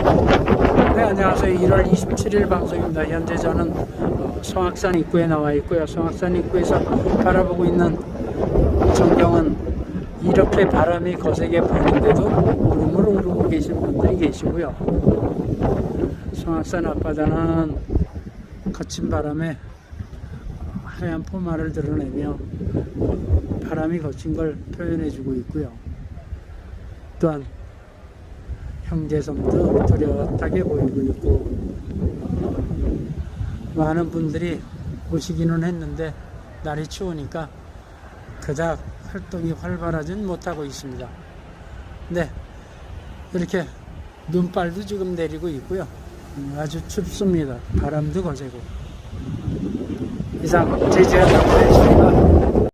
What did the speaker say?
네, 안녕하세요. 1월 27일 방송입니다. 현재 저는 성악산 입구에 나와 있고요. 성악산 입구에서 바라보고 있는 전경은 이렇게 바람이 거세게 부는데도 울음을 울고 계신 분들이 계시고요. 성악산 앞바다는 거친 바람에 하얀 포마를 드러내며 바람이 거친 걸 표현해주고 있고요. 또한 형제섬도 뚜렷하게 보이고 있고, 많은 분들이 오시기는 했는데 날이 추우니까 그닥 활동이 활발하진 못하고 있습니다. 네, 이렇게 눈발도 지금 내리고 있고요. 아주 춥습니다. 바람도 거세고. 이상 제주의 남자였습니다.